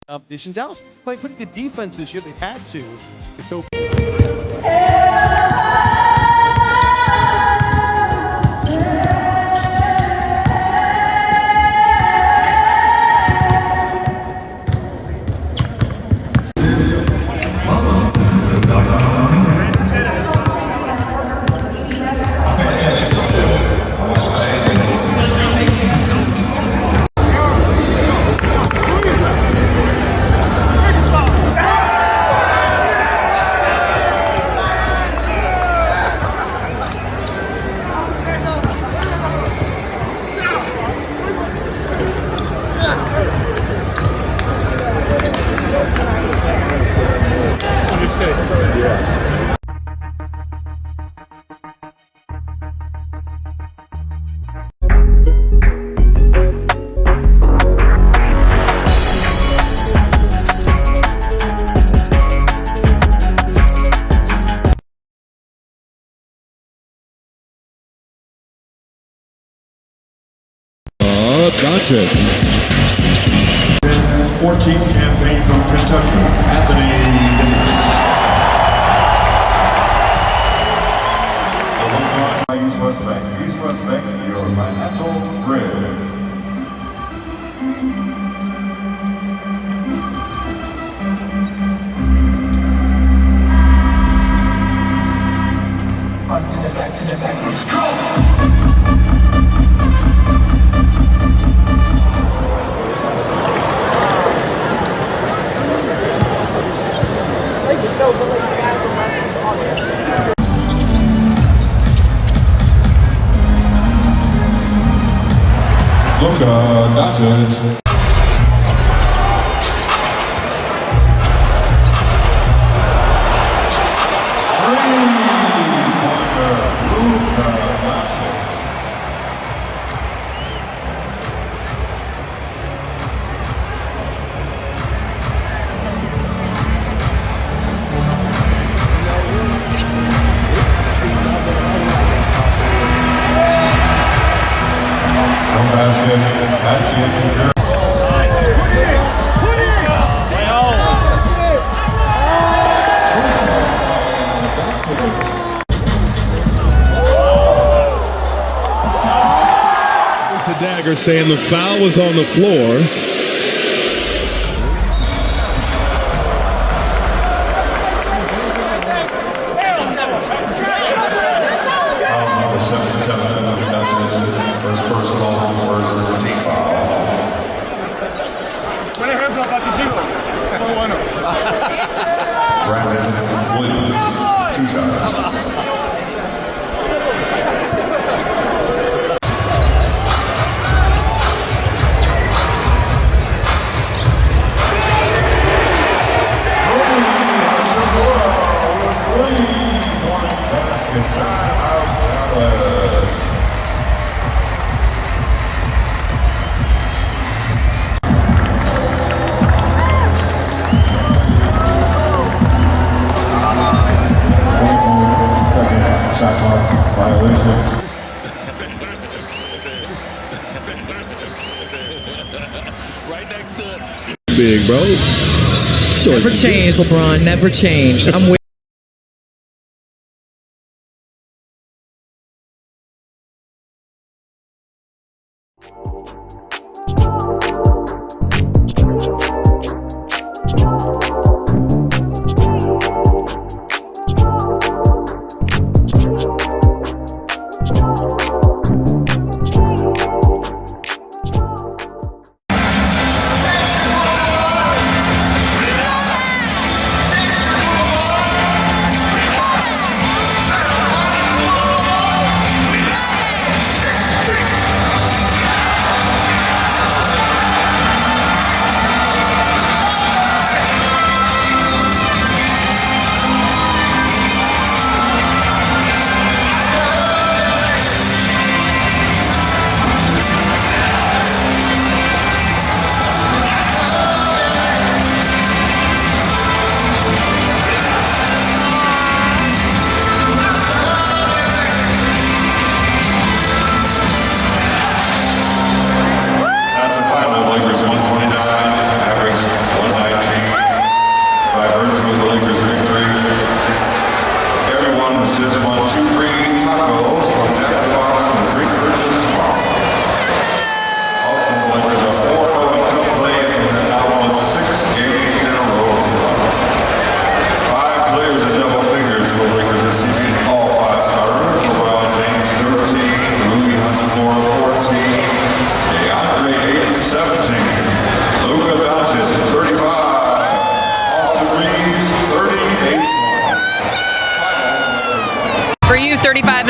competition. Dallas playing pretty good defense this year. They had to cope. Doncic. 14th campaign from Kentucky, Anthony Davis. Alumni by East West Bank. East West Bank, your financial bridge. To the back, let's go! Luka Doncic. That's it. It's a dagger saying the foul was on the floor. Number 77, first personal, first team foul. Brandon Williams, 2 shots. Shot clock violation. Right next to it. Big, bro. Never change, LeBron. Never change. I'm with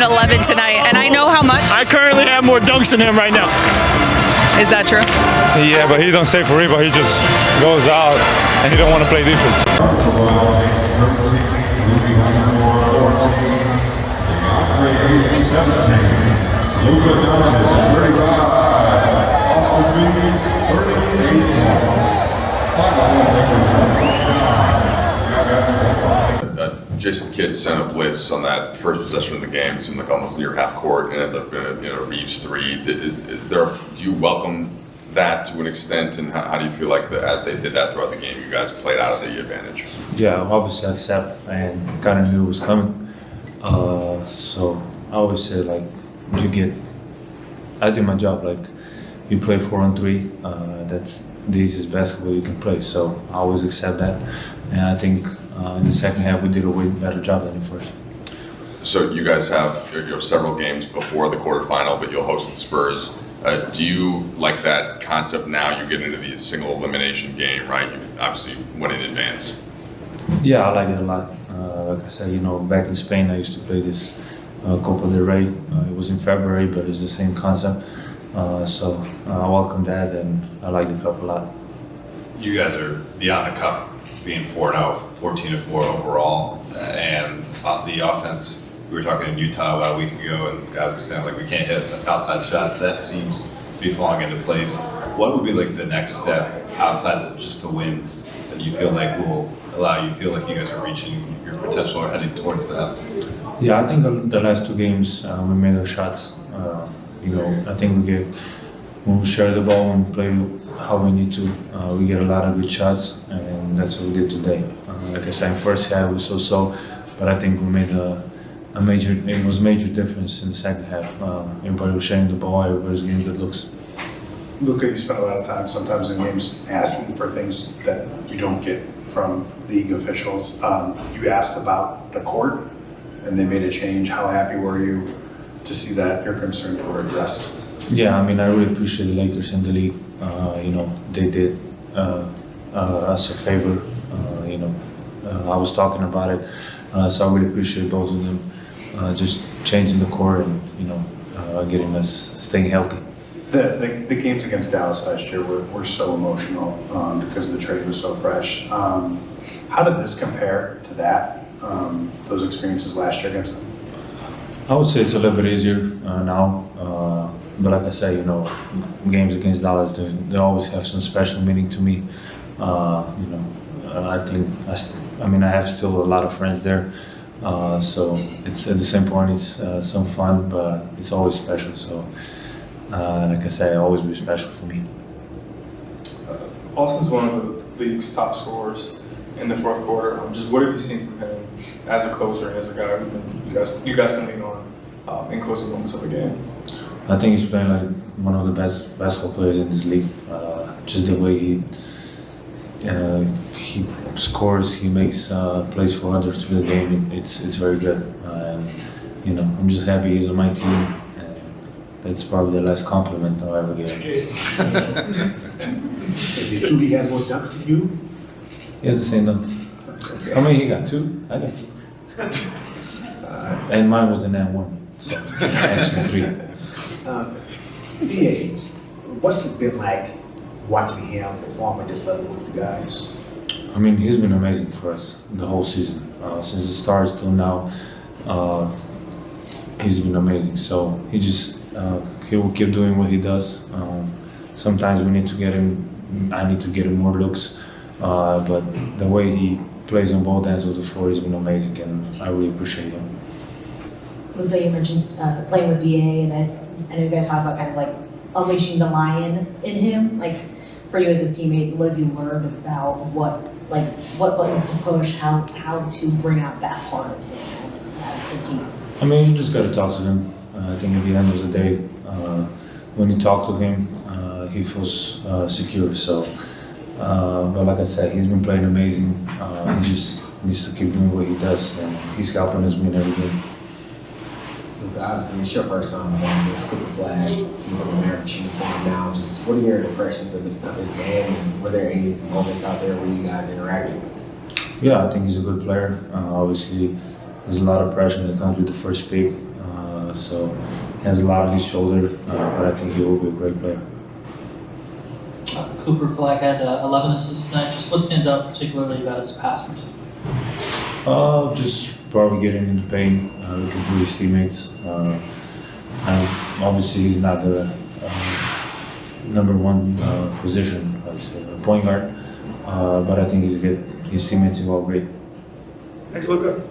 11 tonight, and I know how much. I currently have more dunks than him right now. Is that true? Yeah, but he don't say for rebound. He just goes out and he don't want to play defense. Luka Doncic, 35. Austin Reeves, 38 points. Jason Kidd sent up Bliss on that first possession of the game. It seemed like almost near half court, and ends up in a Reeves three. Do you welcome that to an extent, and how do you feel like as they did that throughout the game, you guys played out of the advantage? Yeah, obviously I accept and kind of knew it was coming. So I always say like I did my job. Like you play 4-on-3, that's the easiest basketball you can play. So I always accept that, and I think in the second half we did a way better job than the first. So you guys have several games before the quarterfinal, but you'll host the Spurs. Do you like that concept now? You get into the single elimination game, right? You obviously went in advance. Yeah, I like it a lot. Like I said, back in Spain I used to play this Copa del Rey. It was in February, but it's the same concept. So I welcome that, and I like the cup a lot. You guys are beyond the cup, being 4-0, 14-4 overall, and the offense. We were talking in Utah about a week ago, and guys were saying like we can't hit outside shots. That seems to be falling into place. What would be like the next step outside of just the wins that you feel like will allow you to feel like you guys are reaching your potential or heading towards that? Yeah, I think the last two games we made our shots. I think when we share the ball and play how we need to, we get a lot of good shots, and that's what we did today. Like I said, first half was so, but I think we made it was a major difference in the second half. Everybody was sharing the ball, everybody was getting good looks. Luka, you spend a lot of time sometimes in games asking for things that you don't get from league officials. You asked about the court, and they made a change. How happy were you to see that your concerns were addressed? Yeah, I mean, I really appreciate the Lakers and the league. They did us a favor. I was talking about it, so I really appreciate both of them just changing the court and getting us staying healthy. The games against Dallas last year were so emotional because the trade was so fresh. How did this compare to that? Those experiences last year against them? I would say it's a little bit easier now, but like I said, games against Dallas, they always have some special meaning to me. I think I have still a lot of friends there, so it's at the same point it's some fun, but it's always special. So like I said, it'll always be special for me. Austin's one of the league's top scorers in the fourth quarter. Just what have you seen from him as a closer and as a guy you guys can lean on in closing moments of the game? I think he's playing like one of the best basketball players in this league. Just the way he scores, he makes plays for others through the game. It's very good, and I'm just happy he's on my team. That's probably the last compliment I'll ever get. Is it true he has more dunks than you? He has the same dunks. How many he got? 2? I got 2. And mine was the net 1. So actually 3. DA, what's it been like watching him perform at this level with you guys? I mean, he's been amazing for us the whole season. Since the start till now, he's been amazing. So he will keep doing what he does. Sometimes we need to get him. I need to get him more looks, but the way he plays on both ends of the floor has been amazing, and I really appreciate him. Luka, you mentioned playing with DA, and I know you guys talk about kind of like unleashing the lion in him. Like for you as his teammate, what have you learned about what buttons to push, how to bring out that part of him as his teammate? I mean, you just got to talk to him. I think at the end of the day, when you talk to him, he feels secure. So, but like I said, he's been playing amazing. He just needs to keep doing what he does, and he's helping us win every game. Obviously, it's your first time on this Clipper flag. He's in Mavericks uniform now. Just what are your impressions of his game? And were there any moments out there where you guys interacted? Yeah, I think he's a good player. Obviously, there's a lot of pressure in the country, the first pick. so he has a lot on his shoulder, but I think he will be a great player. Cooper Flag had 11 assists tonight. Just what stands out particularly about his passing? Just probably getting in the paint, looking for his teammates. And obviously, he's not the number one position, like say, point guard, but I think he's get his teammates involved great. Thanks, Luka.